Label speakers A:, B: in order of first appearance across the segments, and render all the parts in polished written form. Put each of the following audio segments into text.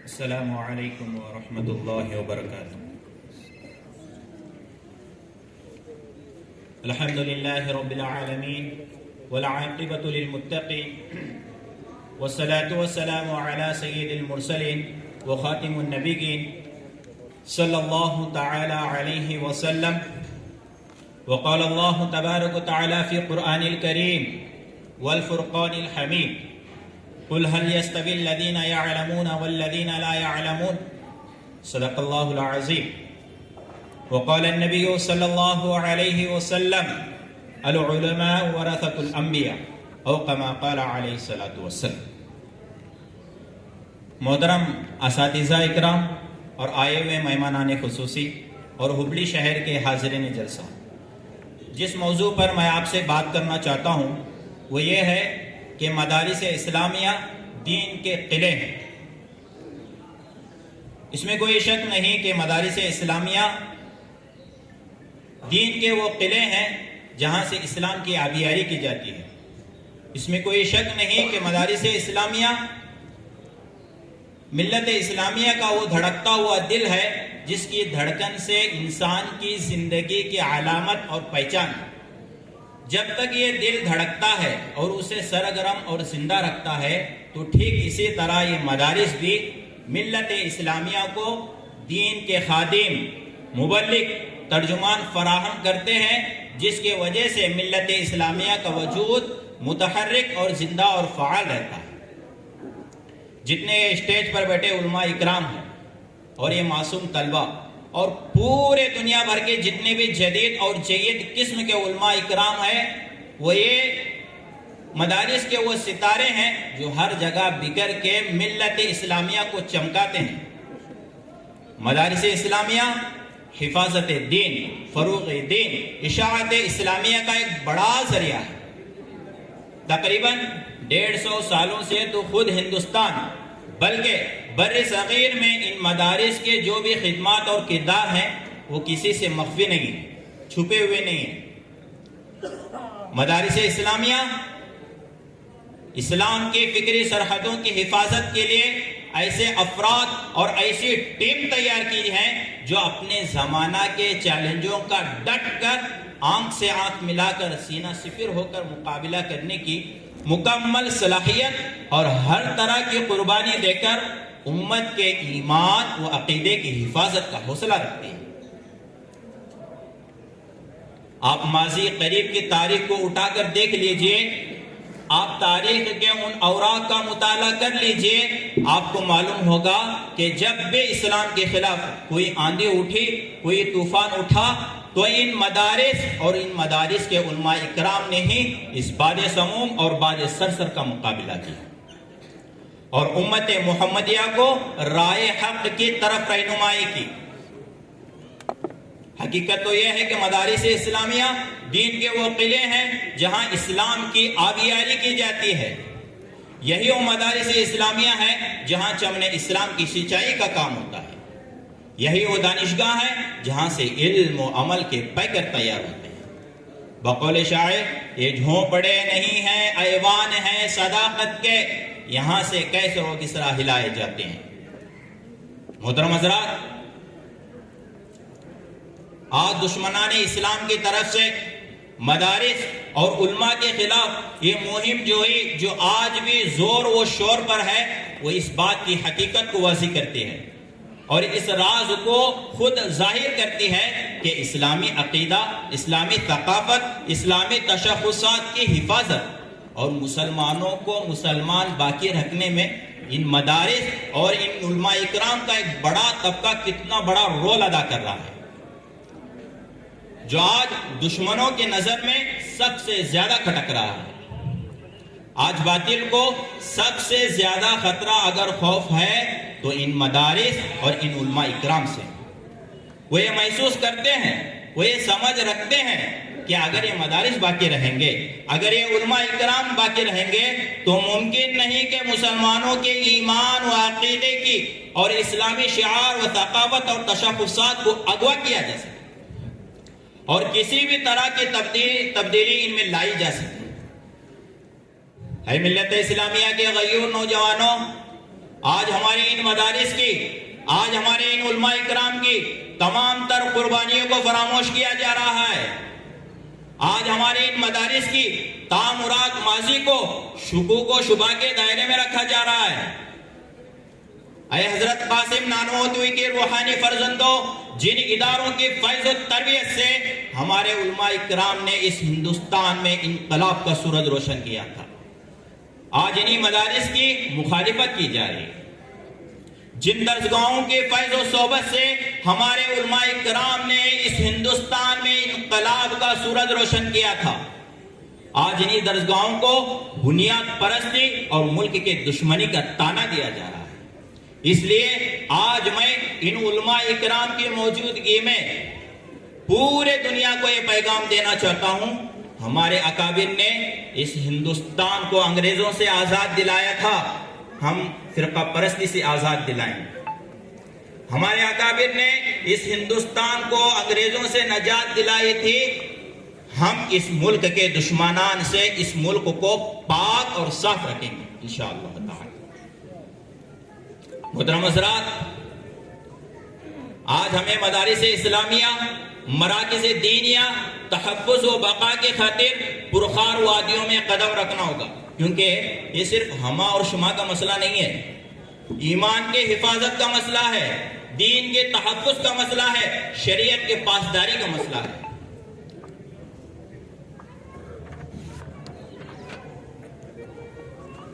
A: السلام علیکم ورحمۃ اللہ وبرکاتہ۔ الحمد للہ رب العالمین والعاقبۃ للمتقین والصلاة والسلام علی سید المرسلین وخاتم النبیین صلی اللہ تعالی علیہ وسلم۔ وقال اللہ تبارک وتعالی فی قرآن الکریم والفرقان الحمید قل هل يستوي الذين يعلمون والذين لا يعلمون صدق الله العظيم۔ وقال النبي صلى الله عليه وسلم العلماء ورثة الأنبياء او كما قال عليه الصلاة والسلام۔ محترم اساتذہ اکرام اور آئے ہوئے مہمانان خصوصی اور ہبلی شہر کے حاضرین جلسہ، جس موضوع پر میں آپ سے بات کرنا چاہتا ہوں وہ یہ ہے کہ مدارس اسلامیہ دین کے قلعے ہیں۔ اس میں کوئی شک نہیں کہ مدارس اسلامیہ دین کے وہ قلعے ہیں جہاں سے اسلام کی آبیاری کی جاتی ہے۔ اس میں کوئی شک نہیں کہ مدارس اسلامیہ ملت اسلامیہ کا وہ دھڑکتا ہوا دل ہے جس کی دھڑکن سے انسان کی زندگی کی علامت اور پہچان۔ جب تک یہ دل دھڑکتا ہے اور اسے سرگرم اور زندہ رکھتا ہے تو ٹھیک اسی طرح یہ مدارس بھی ملت اسلامیہ کو دین کے خادم، مبلغ، ترجمان فراہم کرتے ہیں، جس کی وجہ سے ملت اسلامیہ کا وجود متحرک اور زندہ اور فعال رہتا ہے۔ جتنے اسٹیج پر بیٹھے علماء اکرام ہیں اور یہ معصوم طلبہ اور پورے دنیا بھر کے جتنے بھی جدید اور جید قسم کے علماء اکرام ہیں، وہ یہ مدارس کے وہ ستارے ہیں جو ہر جگہ بکھر کے ملت اسلامیہ کو چمکاتے ہیں۔ مدارس اسلامیہ حفاظت دین، فروغ دین، اشاعت اسلامیہ کا ایک بڑا ذریعہ ہے۔ تقریباً 150 سالوں سے تو خود ہندوستان بلکہ بر صغیر میں ان مدارس کے جو بھی خدمات اور کردار ہیں وہ کسی سے مخفی نہیں، چھپے ہوئے نہیں ہیں۔ مدارس اسلامیہ اسلام کی فکری سرحدوں کی حفاظت کے لیے ایسے افراد اور ایسی ٹیم تیار کی ہیں جو اپنے زمانہ کے چیلنجوں کا ڈٹ کر آنکھ سے آنکھ ملا کر سینہ سپر ہو کر مقابلہ کرنے کی مکمل صلاحیت اور ہر طرح کی قربانی دے کر امت کے ایمان و عقیدے کی حفاظت کا حوصلہ رکھتی ہے۔ آپ ماضی قریب کی تاریخ کو اٹھا کر دیکھ لیجئے، آپ تاریخ کے ان اوراق کا مطالعہ کر لیجئے، آپ کو معلوم ہوگا کہ جب بھی اسلام کے خلاف کوئی آندھی اٹھی، کوئی طوفان اٹھا، تو ان مدارس اور ان مدارس کے علماء اکرام نے ہی اس باد سموم اور باد سرسر کا مقابلہ کیا اور امت محمدیہ کو راہ حق کی طرف رہنمائی کی۔ حقیقت تو یہ ہے کہ مدارس اسلامیہ دین کے وہ قلعے ہیں جہاں اسلام کی آبیاری کی جاتی ہے۔ یہی وہ مدارس اسلامیہ ہیں جہاں چمن اسلام کی سچائی کا کام ہوتا ہے۔ یہی وہ دانشگاہ ہے جہاں سے علم و عمل کے پیکر تیار ہوتے ہیں۔ بقول شاعر، یہ جھونپڑے نہیں ہیں، ایوان ہیں صداقت کے، یہاں سے کیسر و کسرا ہلائے جاتے ہیں۔ محترم حضرات، آج دشمنان اسلام کی طرف سے مدارس اور علماء کے خلاف یہ مہم جو آج بھی زور و شور پر ہے، وہ اس بات کی حقیقت کو واضح کرتی ہے اور اس راز کو خود ظاہر کرتی ہے کہ اسلامی عقیدہ، اسلامی ثقافت، اسلامی تشخصات کی حفاظت اور مسلمانوں کو مسلمان باقی رکھنے میں ان مدارس اور ان علماء اکرام کا ایک بڑا طبقہ کتنا بڑا رول ادا کر رہا ہے، جو آج دشمنوں کی نظر میں سب سے زیادہ کھٹک رہا ہے۔ آج باطل کو سب سے زیادہ خطرہ اگر خوف ہے تو ان مدارس اور ان علماء اکرام سے۔ وہ یہ محسوس کرتے ہیں، وہ یہ سمجھ رکھتے ہیں کہ اگر یہ مدارس باقی رہیں گے، اگر یہ علماء اکرام باقی رہیں گے تو ممکن نہیں کہ مسلمانوں کے ایمان و عقیدے کی اور اسلامی شعار و ثقافت اور تشخصات کو اغوا کیا جا سکے اور کسی بھی طرح کی تبدیلی ان میں لائی جا سکے۔ اے ملت اسلامیہ کے غیور نوجوانوں، آج ہمارے ان مدارس کی، آج ہمارے ان علماء اکرام کی تمام تر قربانیوں کو فراموش کیا جا رہا ہے۔ آج ہمارے ان مدارس کی تعامرات ماضی کو شکوک و شبہ کے دائرے میں رکھا جا رہا ہے۔ اے حضرت قاسم نانوتوی کے روحانی فرزندوں، جن اداروں کی فیض و تربیت سے ہمارے علماء اکرام نے اس ہندوستان میں انقلاب کا سورج روشن کیا تھا، آج انہی مدارس کی مخالفت کی جا رہی ہے۔ جن درسگاہوں کے فیض و صحبت سے ہمارے علماء اکرام نے اس ہندوستان میں انقلاب کا سورج روشن کیا تھا، آج انہی درسگاہوں کو بنیاد پرستی اور ملک کے دشمنی کا طعنہ دیا جا رہا ہے۔ اس لیے آج میں ان علماء اکرام کی موجودگی میں پورے دنیا کو یہ پیغام دینا چاہتا ہوں، ہمارے اکابر نے اس ہندوستان کو انگریزوں سے آزاد دلایا تھا، ہم فرقہ پرستی سے آزاد دلائیں۔ ہمارے اکابر نے اس ہندوستان کو انگریزوں سے نجات دلائی تھی، ہم اس ملک کے دشمنان سے اس ملک کو پاک اور صاف رکھیں گے انشاءاللہ تعالی۔ محترم حضرات، آج ہمیں مدارس اسلامیہ، مراکز دینیہ تحفظ و بقا کی خاطر پرخار وادیوں میں قدم رکھنا ہوگا، کیونکہ یہ صرف ہما اور شما کا مسئلہ نہیں ہے، ایمان کے حفاظت کا مسئلہ ہے، دین کے تحفظ کا مسئلہ ہے، شریعت کے پاسداری کا مسئلہ ہے۔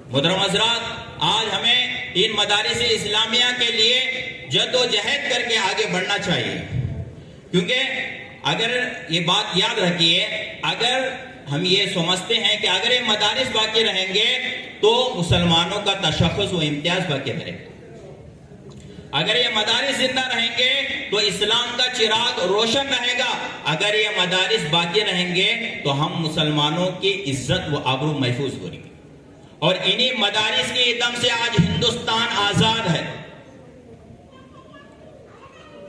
A: محترم حضرات، آج ہمیں ان مدارس اسلامیہ کے لیے جد و جہد کر کے آگے بڑھنا چاہیے، کیونکہ اگر یہ بات یاد رکھیے، اگر ہم یہ سمجھتے ہیں کہ اگر یہ مدارس باقی رہیں گے تو مسلمانوں کا تشخص و امتیاز باقی رہے گا، اگر یہ مدارس زندہ رہیں گے تو اسلام کا چراغ روشن رہے گا، اگر یہ مدارس باقی رہیں گے تو ہم مسلمانوں کی عزت و آبرو محفوظ ہو رہی ہے، اور انہی مدارس کی دم سے آج ہندوستان آزاد ہے۔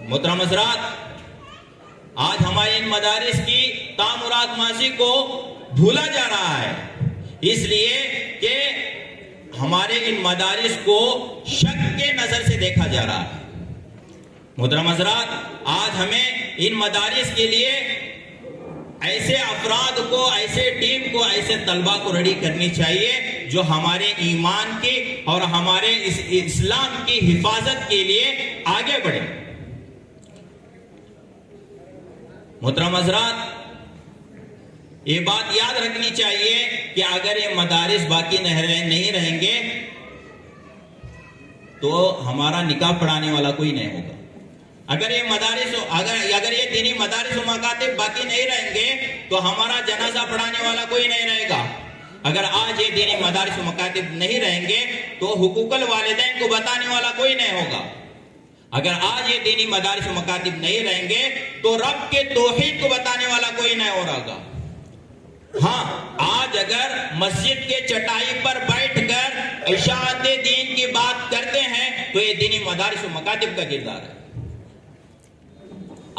A: محترم حضرات، آج ہمارے ان مدارس کی تعامرات ماضی کو بھولا جا رہا ہے، اس لیے کہ ہمارے ان مدارس کو شک کے نظر سے دیکھا جا رہا ہے۔ محترم حضرات، آج ہمیں ان مدارس کے لیے ایسے افراد کو، ایسے ٹیم کو، ایسے طلبہ کو ریڈی کرنی چاہیے جو ہمارے ایمان کی اور ہمارے اسلام کی حفاظت کے لیے آگے بڑھے۔ محترم حضرات، یہ بات یاد رکھنی چاہیے کہ اگر یہ مدارس باقی نہیں رہیں گے تو ہمارا نکاح پڑھانے والا کوئی نہیں ہوگا، اگر یہ مدارس اگر یہ دینی مدارس و مکاتب باقی نہیں رہیں گے تو ہمارا جنازہ پڑھانے والا کوئی نہیں رہے گا، اگر آج یہ دینی مدارس و مکاتب نہیں رہیں گے تو حقوق الوالدین کو بتانے والا کوئی نہیں ہوگا، اگر آج یہ دینی مدارس و مکاتب نہیں رہیں گے تو رب کے توحید کو بتانے والا کوئی نہیں ہو رہا گا۔ ہاں، آج اگر مسجد کے چٹائی پر بیٹھ کر اشاعت دین کی بات کرتے ہیں تو یہ دینی مدارس و مکاتب کا کردار ہے،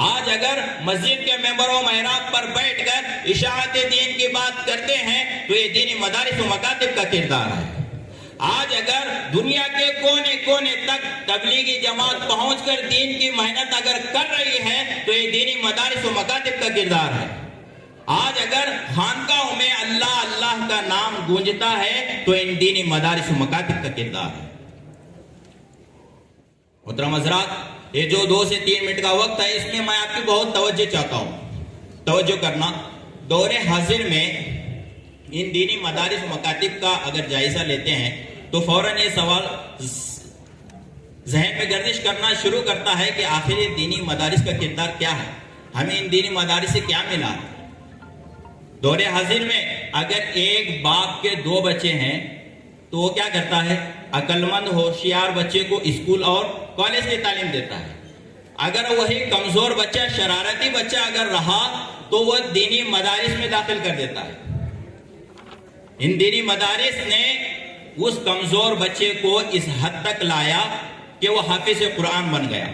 A: آج اگر مسجد کے ممبر و محراب پر بیٹھ کر اشاعت دین کی بات کرتے ہیں تو یہ دینی مدارس و مکاتب کا کردار ہے، آج اگر دنیا کے کونے کونے تک تبلیغی جماعت پہنچ کر دین کی محنت اگر کر رہی ہے تو یہ دینی مدارس و مکاتب کا کردار ہے، آج اگر خانقاہوں میں اللہ اللہ کا نام گونجتا ہے تو ان دینی مدارس و مکاتب کا کردار ہے۔ محترم حضرات، یہ جو 2 سے 3 منٹ کا وقت ہے اس میں میں آپ کی بہت توجہ چاہتا ہوں، توجہ کرنا۔ دور حاضر میں ان دینی مدارس و مکاتب کا اگر جائزہ لیتے ہیں تو فوراً یہ سوال ذہن میں گردش کرنا شروع کرتا ہے کہ آخر یہ دینی مدارس کا کردار کیا ہے، ہمیں ان دینی مدارس سے کیا ملا ہے۔ دور حاضر میں اگر ایک باپ کے 2 بچے ہیں تو وہ کیا کرتا ہے؟ عقل مند ہوشیار بچے کو اسکول اور کالج کی تعلیم دیتا ہے، اگر وہی کمزور بچہ، شرارتی بچہ اگر رہا تو وہ دینی مدارس میں داخل کر دیتا ہے۔ ان دینی مدارس نے اس کمزور بچے کو اس حد تک لایا کہ وہ حافظ قرآن بن گیا،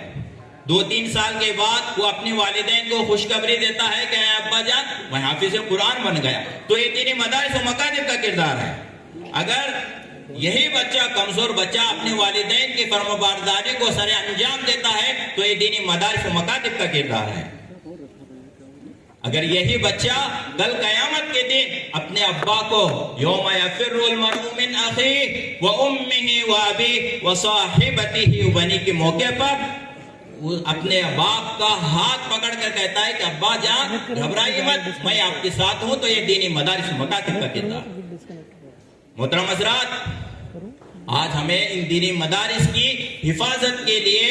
A: 2-3 سال کے بعد وہ اپنی والدین کو خوشخبری دیتا ہے کہ اے ابا جان میں حافظ قرآن بن گیا۔ تو یہ دینی مدارس و مکاتب کا کردار ہے۔ اگر یہی بچہ کمزور بچہ اپنے والدین کی فرمانبرداری کو سر انجام دیتا ہے تو یہ دینی مدارس و مکاتب کا کردار ہے. اگر یہی بچہ کل قیامت کے دن اپنے ابا کو یوم یفر المرء من اخیہ وامہ وابیہ وصاحبتہ وبنیہ کے موقع پر اپنے باپ کا ہاتھ پکڑ کر کہتا ہے کہ ابا جان گھبرائیے مت، میں آپ کے ساتھ ہوں، تو یہ دینی مدارس و مکاتب کا کردار. محترم حضرات، آج ہمیں ان دینی مدارس کی حفاظت کے لیے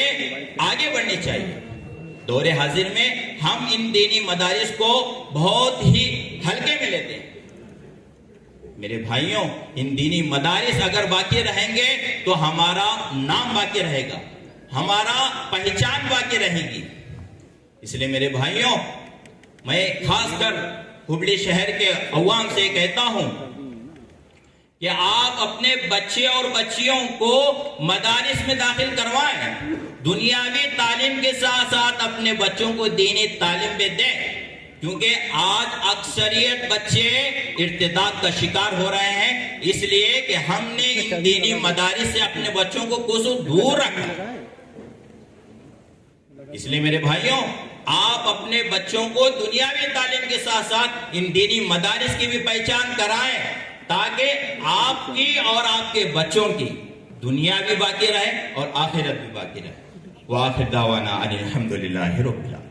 A: آگے بڑھنی چاہیے. دور حاضر میں ہم ان دینی مدارس کو بہت ہی ہلکے میں لیتے ہیں. میرے بھائیوں، ان دینی مدارس اگر باقی رہیں گے تو ہمارا نام باقی رہے گا، ہمارا پہچان باقی رہے گی. اس لیے میرے بھائیوں، میں خاص کر ہبلی شہر کے عوام سے کہتا ہوں کہ آپ اپنے بچے اور بچیوں کو مدارس میں داخل کروائیں. دنیاوی تعلیم کے ساتھ ساتھ اپنے بچوں کو دینی تعلیم بھی دیں، کیونکہ آج اکثریت بچے ارتداد کا شکار ہو رہے ہیں، اس لیے کہ ہم نے ان دینی مدارس سے اپنے بچوں کو کوسوں دور رکھا. اس لیے میرے بھائیوں، آپ اپنے بچوں کو دنیاوی تعلیم کے ساتھ ساتھ ان دینی مدارس کی بھی پہچان کرائیں، تاکہ آپ کی اور آپ کے بچوں کی دنیا بھی باقی رہے اور آخرت بھی باقی رہے. وآخر دعوانا ان الحمدللہ رب العالمین.